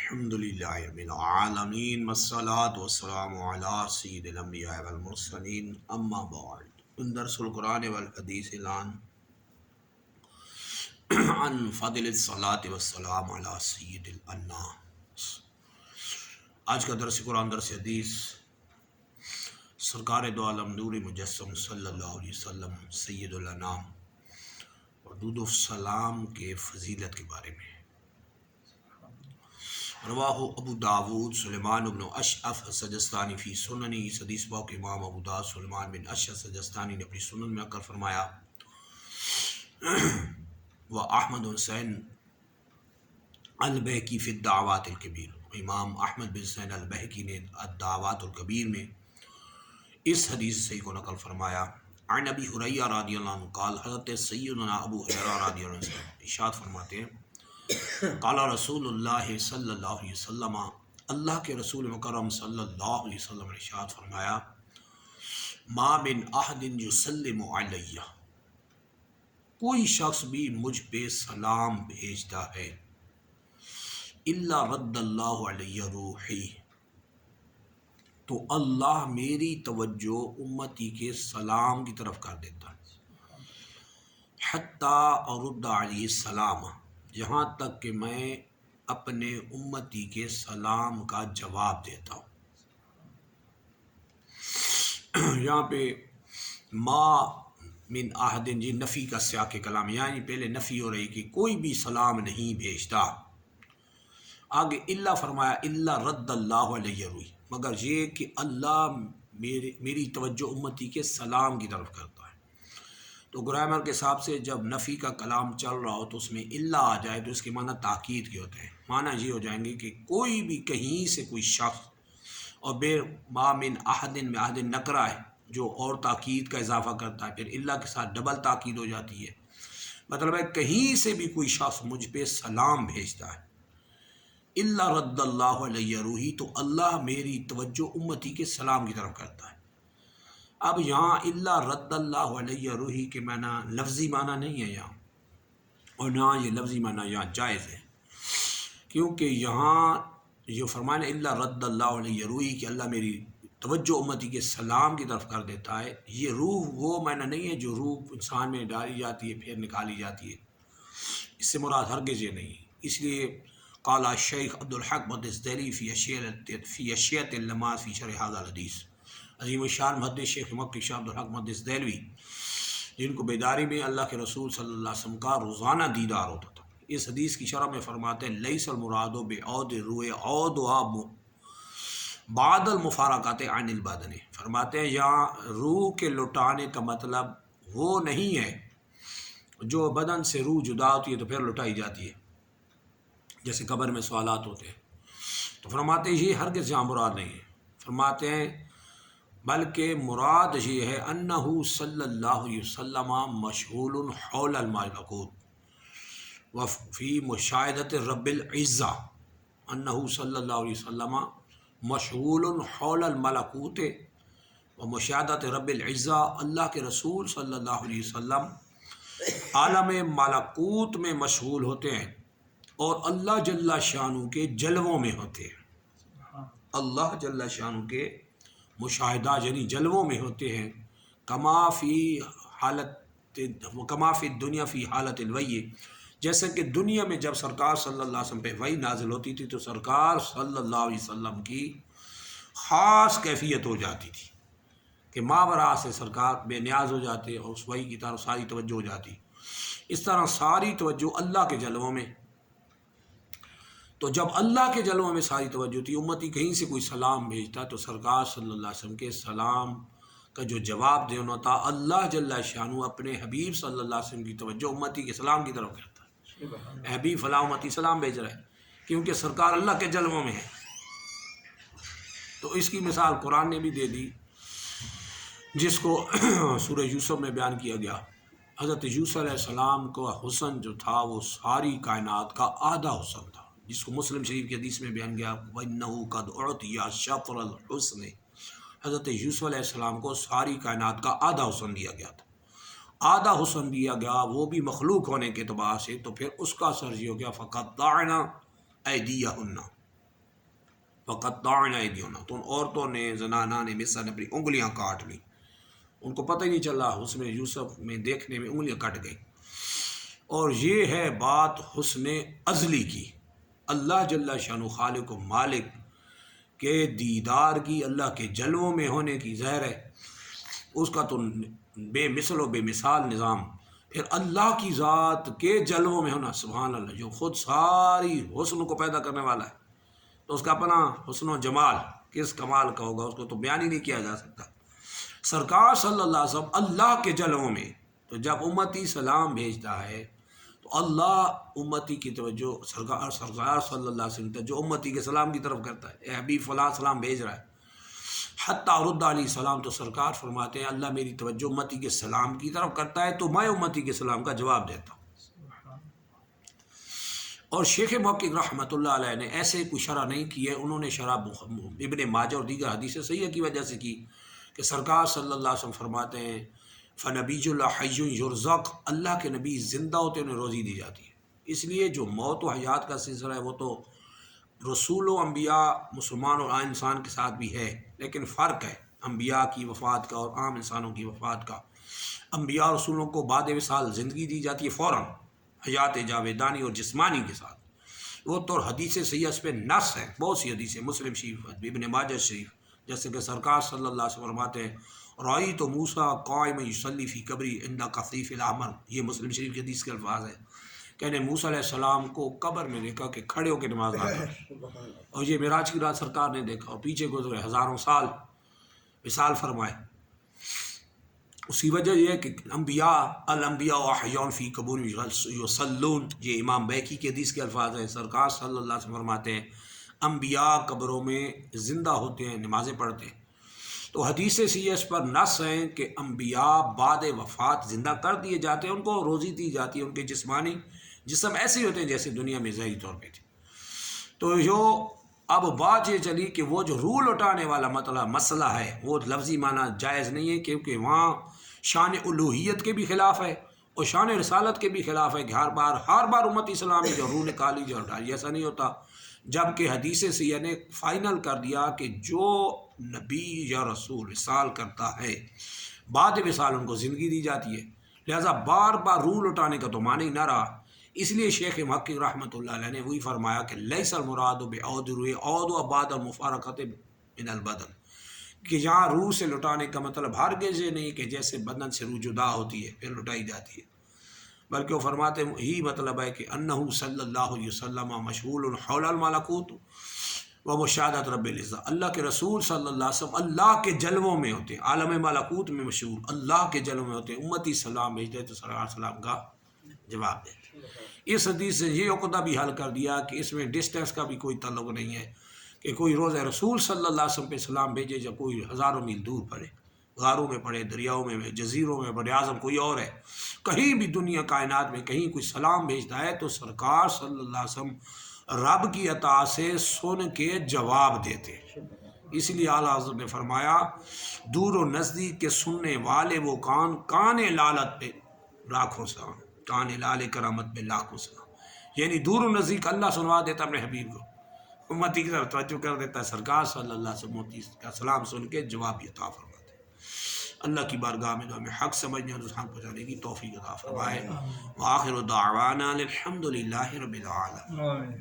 الحمدللہ رب العالمین والصلاة والسلام علی سید الانبیاء والمرسلین اما بعد درس القرآن والحدیث الان عن فضل الصلاة والسلام علی سید الانام۔ آج کا درس قرآن درس حدیث سرکار دو عالم نور مجسم صلی اللہ علیہ وسلم سید الانام اور درود السلام کے فضیلت کے بارے میں۔ رواہ ابو داود سلیمان بن اشعث سجستانی فی سننی، اس حدیث باق امام ابو داود سلیمان بن اشعث سجستانی نے اپنی سنن میں کر فرمایا و احمد حسین البہقی فی الدعوات الکبیر، امام احمد بن حسین البہقی نے الدعوات الکبیر میں اس حدیث سے کو نقل فرمایا۔ عن ابی ہریرہ رضی اللہ عنہ قال، حضرت سیدنا ابو ہریرہ رضی اللہ عنہ ارشاد فرماتے ہیں قال رسول اللہ صلی اللہ علیہ وسلم، اللہ کے رسول مکرم صلی اللہ علیہ وسلم نے ارشاد فرمایا ما من احد یسلم علیہ، کوئی شخص بھی مجھ پہ سلام بھیجتا ہے الا رد اللہ علیہ روحی، تو اللہ میری توجہ امتی کے سلام کی طرف کر دیتا ہے، حتی ارد علیہ السلام، یہاں تک کہ میں اپنے امتی کے سلام کا جواب دیتا ہوں۔ یہاں پہ ما من احد جی نفی کا سیاق کلام، یعنی پہلے نفی ہو رہی کہ کوئی بھی سلام نہیں بھیجتا، آگے الا فرمایا الا رد اللہ علیہ روحی، مگر یہ کہ اللہ میری توجہ امتی کے سلام کی طرف کرتا ہے۔ تو گرامر کے حساب سے جب نفی کا کلام چل رہا ہو تو اس میں الا آ جائے تو اس کے معنی تاکید کے ہوتے ہیں، معنی یہ ہو جائیں گے کہ کوئی بھی کہیں سے کوئی شخص، اور بے ما من احد میں احد نکرہ ہے جو اور تاکید کا اضافہ کرتا ہے، پھر الا کے ساتھ ڈبل تاکید ہو جاتی ہے، مطلب ہے کہیں سے بھی کوئی شخص مجھ پہ سلام بھیجتا ہے الا رد اللہ علیہ روحی، تو اللہ میری توجہ امتی کے سلام کی طرف کرتا ہے۔ اب یہاں الا رد اللہ علیہ روحی کے معنی لفظی معنی نہیں ہے یہاں، اور نہ یہ لفظی معنی یہاں جائز ہے، کیونکہ یہاں جو فرمانا الا رد اللہ علیہ روحی کہ اللہ میری توجہ امتی کے سلام کی طرف کر دیتا ہے، یہ روح وہ معنی نہیں ہے جو روح انسان میں ڈالی جاتی ہے پھر نکالی جاتی ہے، اس سے مراد ہرگز یہ نہیں۔ اس لیے قال الشیخ عبد الحق محدث دہلوی فی اشیاء اللمات فی شرح ھذا الحدیث، عظیم الشان محدث شیخ مکی شاہ عبد الحق محدث دہلوی، جن کو بیداری میں اللہ کے رسول صلی اللہ علیہ وسلم کا روزانہ دیدار ہوتا تھا، اس حدیث کی شرح میں فرماتے ہیں لیس المراد بعود الروح عودها بعد المفارقات عن البدن، فرماتے ہیں یہاں روح کے لٹانے کا مطلب وہ نہیں ہے جو بدن سے روح جدا ہوتی ہے تو پھر لٹائی جاتی ہے، جیسے قبر میں سوالات ہوتے ہیں، تو فرماتے ہیں یہ ہرگز یہاں مراد نہیں ہے، فرماتے ہیں بلکہ مراد یہ ہے انہ صلی اللہ علیہ وسلم مشغول حول الملکوت وفی مشاہدت رب العزہ، انہ صلی اللہ علیہ وسلم مشغول حول الملکوت و مشاہدت رب العزہ، اللہ کے رسول صلی اللہ علیہ وسلم عالم ملکوت میں مشغول ہوتے ہیں اور اللہ جل شانہ کے جلووں میں ہوتے ہیں، اللہ جل شانہ کے مشاہدہ یعنی جلووں میں ہوتے ہیں، کما فی دنیا فی حالت الوحی، جیسے کہ دنیا میں جب سرکار صلی اللہ علیہ وسلم پہ وحی نازل ہوتی تھی تو سرکار صلی اللہ علیہ وسلم کی خاص کیفیت ہو جاتی تھی کہ ماورا سے سرکار بے نیاز ہو جاتے اور اس وحی کی طرف ساری توجہ ہو جاتی، اس طرح ساری توجہ اللہ کے جلووں میں، تو جب اللہ کے جلووں میں ساری توجہ تھی، امتی کہیں سے کوئی سلام بھیجتا تو سرکار صلی اللہ علیہ وسلم کے سلام کا جو جواب دینا تھا اللہ جل شانہ اپنے حبیب صلی اللہ علیہ وسلم کی توجہ امتی کے سلام کی طرف کرتا ہے، اے حبیب فلاں امتی سلام بھیج رہا ہے کیونکہ سرکار اللہ کے جلووں میں ہے۔ تو اس کی مثال قرآن نے بھی دے دی، جس کو سورہ یوسف میں بیان کیا گیا، حضرت یوسف علیہ السلام کا حسن جو تھا وہ ساری کائنات کا آدھا حسن تھا، جس کو مسلم شریف کی حدیث میں بیان گیا وَإِنَّهُ قَدْ أُعْطِيَ شَطْرَ الْحُسْنِ، حضرت یوسف علیہ السلام کو ساری کائنات کا آدھا حسن دیا گیا تھا، آدھا حسن دیا گیا وہ بھی مخلوق ہونے کے اعتبار سے، تو پھر اس کا اثر یہ ہو گیا فَقَطَّعْنَا أَيْدِيَهُنَّ، وقطعنا ایدیہن، تو ان عورتوں نے زنانہ نے مصر نے اپنی انگلیاں کاٹ لی، ان کو پتہ ہی نہیں چلا، حسن یوسف میں دیکھنے میں انگلیاں کٹ گئی۔ اور یہ ہے بات حسن ازلی کی، اللہ جل شانہ خالق و مالک کے دیدار کی، اللہ کے جلووں میں ہونے کی، ظاہر ہے اس کا تو بے مثل و بے مثال نظام۔ پھر اللہ کی ذات کے جلووں میں ہونا، سبحان اللہ، جو خود ساری حسن کو پیدا کرنے والا ہے، تو اس کا اپنا حسن و جمال کس کمال کا ہوگا، اس کو تو بیان ہی نہیں کیا جا سکتا۔ سرکار صلی اللہ علیہ وسلم اللہ کے جلووں میں، تو جب امتی سلام بھیجتا ہے تو اللہ امتی کی توجہ سرکار صلی اللہ علیہ وسلم جو امتی کے سلام کی طرف کرتا ہے، اے حبیب فلاں سلام بھیج رہا ہے، حتیٰ رد علیہ السلام، تو سرکار فرماتے ہیں اللہ میری توجہ امتی کے سلام کی طرف کرتا ہے تو میں امتی کے سلام کا جواب دیتا ہوں۔ اور شیخ محقق رحمۃ اللہ علیہ نے ایسے کوئی شرح نہیں کی ہے، انہوں نے شرح ابن ماجہ اور دیگر حدیث صحیحہ کی وجہ سے کی کہ سرکار صلی اللہ علیہ وسلم فرماتے ہیں فنبی اللہ حی یرزق، اللہ کے نبی زندہ ہوتے انہیں روزی دی جاتی ہے۔ اس لیے جو موت و حیات کا سلسلہ ہے وہ تو رسول و انبیاء مسلمان اور عام انسان کے ساتھ بھی ہے، لیکن فرق ہے انبیاء کی وفات کا اور عام انسانوں کی وفات کا۔ انبیاء رسولوں کو بعد وصال زندگی دی جاتی ہے فوراً، حیات جاویدانی اور جسمانی کے ساتھ، وہ تو حدیث صحیح اس پہ نص ہے، بہت سی حدیثیں، مسلم شریف، ابن ماجہ شریف، جیسے کہ سرکار صلی اللہ علیہ وسلم فرماتے ہیں رأیت موسیٰ قائما یصلی فی قبری عند قصیف الاحمر، یہ مسلم شریف کی حدیث کے الفاظ ہیں کہ نے موسیٰ علیہ السلام کو قبر میں دیکھا کہ کھڑے ہو کے نماز ادا کر، اور یہ معراج کی رات سرکار نے دیکھا، اور پیچھے گزرے ہزاروں سال وصال فرمائے۔ اسی وجہ یہ ہے کہ انبیاء الانبیاء احیاء فی قبور یصلون، یہ امام بیہقی کی حدیث کے الفاظ ہیں، سرکار صلی اللہ علیہ وسلم فرماتے ہیں انبیاء قبروں میں زندہ ہوتے ہیں، نمازیں پڑھتے ہیں۔ تو حدیث سی اس پر نص ہیں کہ انبیاء بعد وفات زندہ کر دیے جاتے ہیں، ان کو روزی دی جاتی ہے، ان کے جسمانی جسم ایسے ہی ہوتے ہیں جیسے دنیا میں ظاہری طور پہ تھے۔ تو جو اب بات یہ چلی کہ وہ جو روح لوٹانے والا مسئلہ ہے وہ لفظی معنی جائز نہیں ہے، کیونکہ وہاں شان الوہیت کے بھی خلاف ہے اور شان رسالت کے بھی خلاف ہے کہ ہر بار امت اسلامی جو روح نکالی جو اٹھائی، ایسا نہیں ہوتا۔ جبکہ حدیث سے نے فائنل کر دیا کہ جو نبی یا رسول وصال کرتا ہے بعد وصال ان کو زندگی دی جاتی ہے، لہذا بار بار روح لوٹانے کا تو معنی نہ رہا۔ اس لیے شیخ محقق رحمۃ اللہ علیہ نے وہی فرمایا کہ لیس المراد بعود روح عود و بعد المفارقت من البدن، کہ یہاں روح سے لٹانے کا مطلب ہرگز یہ نہیں کہ جیسے بدن سے روح جدا ہوتی ہے پھر لٹائی جاتی ہے، بلکہ وہ فرماتے ہیں یہی مطلب ہے کہ انہ صلی اللہ علیہ وسلم مشغول حول الملکوت و مشاہدت رب العزہ، اللہ کے رسول صلی اللہ علیہ وسلم اللہ کے جلووں میں ہوتے ہیں، عالم ملکوت میں مشغول اللہ کے جلووں میں ہوتے ہیں، امتی سلام بھیجتے تو صلی اللہ علیہ وسلم کا جواب دیتے۔ اس حدیث سے یہ عقدہ بھی حل کر دیا کہ اس میں ڈسٹینس کا بھی کوئی تعلق نہیں ہے کہ کوئی روز رسول صلی اللہ علیہ وسلم پہ سلام بھیجے یا کوئی ہزاروں میل دور پڑے، غاروں میں پڑے، دریاؤں میں، جزیروں میں، بر اعظم کوئی اور ہے، کہیں بھی دنیا کائنات میں کہیں کوئی سلام بھیجتا ہے تو سرکار صلی اللہ علیہ وسلم رب کی عطا سے سن کے جواب دیتے۔ اس لیے اعلیٰ حضرت نے فرمایا دور و نزدیک کے سننے والے وہ کان لالت پہ لاکھوں سلام، کان لال کرامت پہ لاکھوں سلام، یعنی دور و نزدیک اللہ سنوا دیتا اپنے حبیب کو، امتی کی طرف توجہ کر دیتا ہے، سرکار صلی اللہ علیہ وسلم امتی کا سلام سن کے جواب عطا فرماتے ہیں۔ اللہ کی بارگاہ میں ہمیں حق سمجھنے اور حق پہنچانے کی توفیق عطا فرمائے۔ وآخر دعوانا الحمد للہ رب العالمین۔